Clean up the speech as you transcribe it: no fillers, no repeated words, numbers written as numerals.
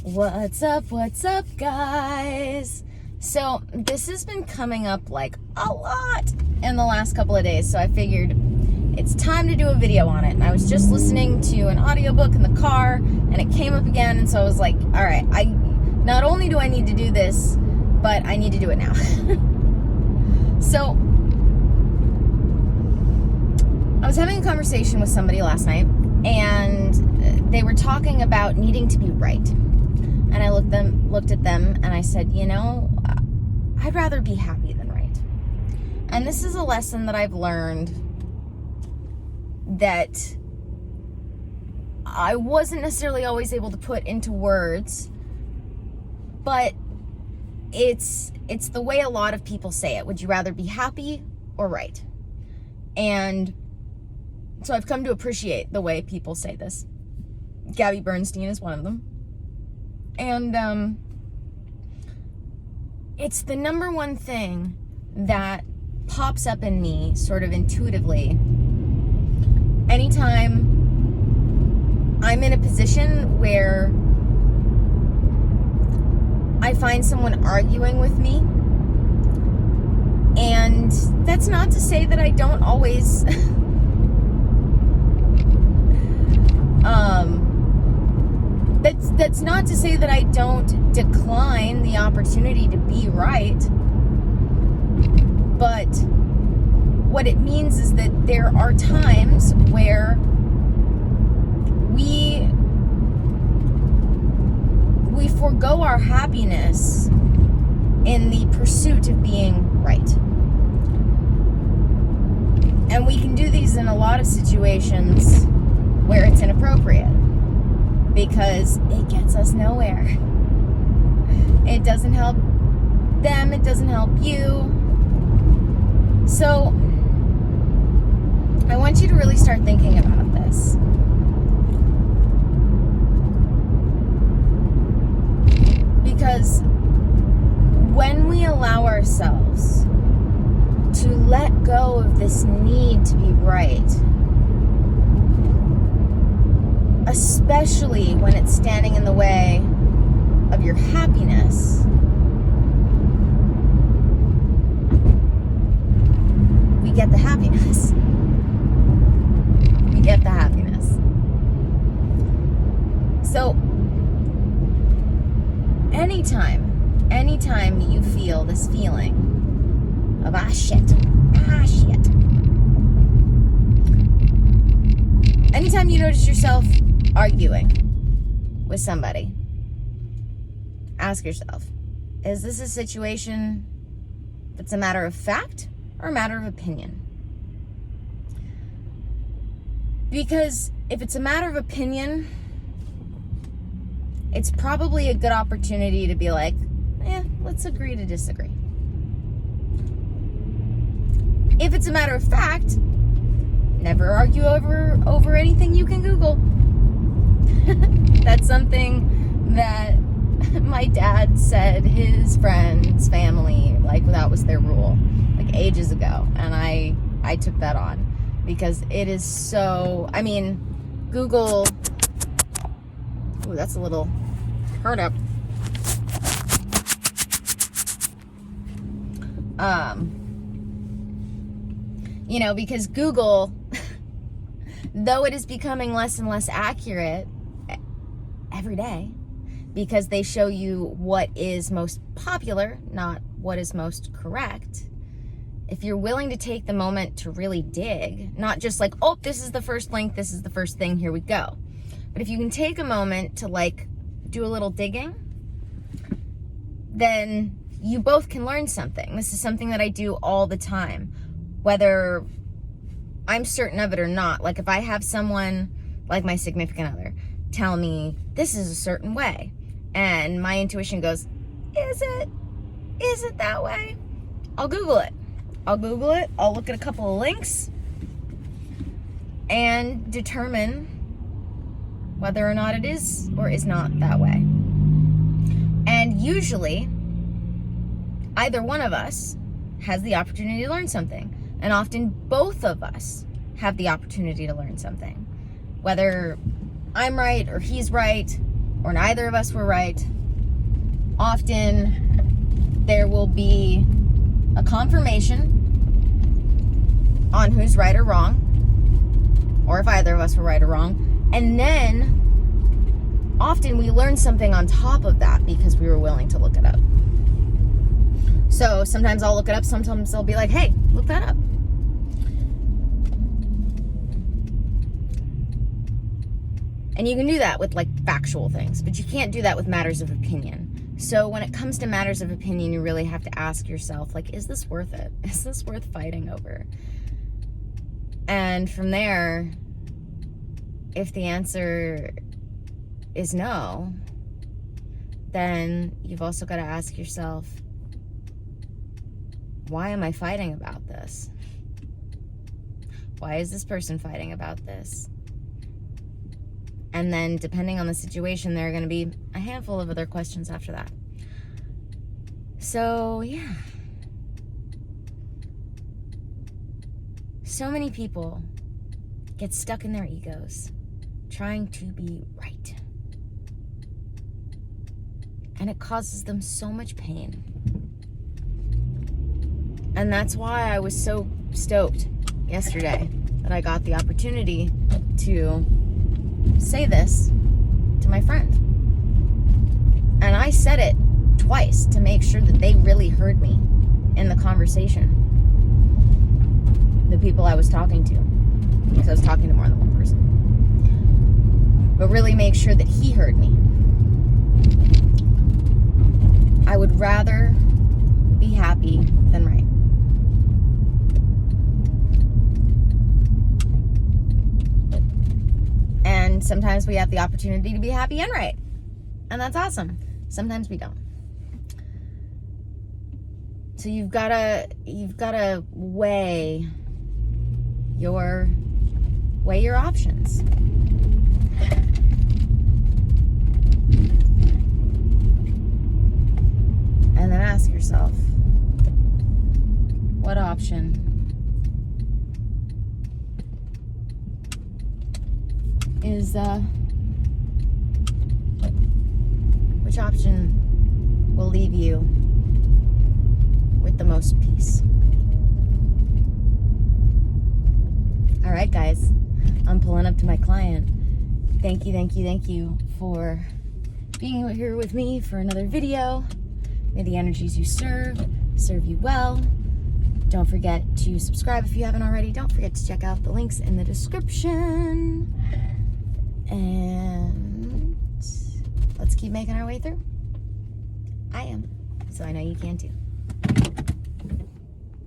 What's up, guys? So, this has been coming up like a lot in the last couple of days, so I figured it's time to do a video on it. And I was just listening to an audiobook in the car, and it came up again, and so I was like, all right, not only do I need to do this, but I need to do it now. So, I was having a conversation with somebody last night, and they were talking about needing to be right. And I looked at them and I said, I'd rather be happy than right. And this is a lesson that I've learned that I wasn't necessarily always able to put into words, but it's the way a lot of people say it. Would you rather be happy or right? And so I've come to appreciate the way people say this. Gabby Bernstein is one of them. And it's the number one thing that pops up in me sort of intuitively anytime I'm in a position where I find someone arguing with me. And that's not to say that I don't always that's not to say that I don't decline the opportunity to be right. But what it means is that there are times where we forego our happiness in the pursuit of being right. And we can do these in a lot of situations where it's inappropriate, because it gets us nowhere. It doesn't help them, it doesn't help you. So, I want you to really start thinking about this. Because when we allow ourselves to let go of this need to be right, especially when it's standing in the way of your happiness, we get the happiness. We get the happiness. So, anytime you feel this feeling of, shit. Anytime you notice yourself arguing with somebody, ask yourself, is this a situation that's a matter of fact or a matter of opinion? Because if it's a matter of opinion, it's probably a good opportunity to be like, let's agree to disagree. If it's a matter of fact, never argue over anything you can Google. That's something that my dad said his friends, family, that was their rule, ages ago. And I took that on because it is so, Google, ooh, that's a little hurt up. Because Google, though it is becoming less and less accurate every day, because they show you what is most popular, not what is most correct. If you're willing to take the moment to really dig, not just this is the first link, this is the first thing, here we go. But if you can take a moment to do a little digging, then you both can learn something. This is something that I do all the time, whether I'm certain of it or not. If I have someone, like my significant other, tell me this is a certain way, and my intuition goes, is it that way? I'll Google it. I'll look at a couple of links and determine whether or not it is or is not that way. And usually, either one of us has the opportunity to learn something. And often both of us have the opportunity to learn something. Whether I'm right or he's right, or neither of us were right. Often there will be a confirmation on who's right or wrong, or if either of us were right or wrong. And then often we learn something on top of that because we were willing to look it up. So sometimes I'll look it up, sometimes they'll be like, hey, look that up. And you can do that with like factual things, but you can't do that with matters of opinion. So when it comes to matters of opinion, you really have to ask yourself, like, is this worth it? Is this worth fighting over? And from there, if the answer is no, then you've also got to ask yourself, why am I fighting about this? Why is this person fighting about this? And then depending on the situation, there are going to be a handful of other questions after that. So, yeah. So many people get stuck in their egos, trying to be right. And it causes them so much pain. And that's why I was so stoked yesterday that I got the opportunity to say this to my friend. And I said it twice to make sure that they really heard me in the conversation. The people I was talking to, because I was talking to more than one person. But really make sure that he heard me. I would rather be happy than right. And sometimes we have the opportunity to be happy and right. And that's awesome. Sometimes we don't. So you've gotta weigh your options. And then ask yourself, what option is, which option will leave you with the most peace? All right, guys, I'm pulling up to my client. Thank you for being here with me for another video. May the energies you serve you well. Don't forget to subscribe if you haven't already. Don't forget to check out the links in the description. And let's keep making our way through. I am, so I know you can too.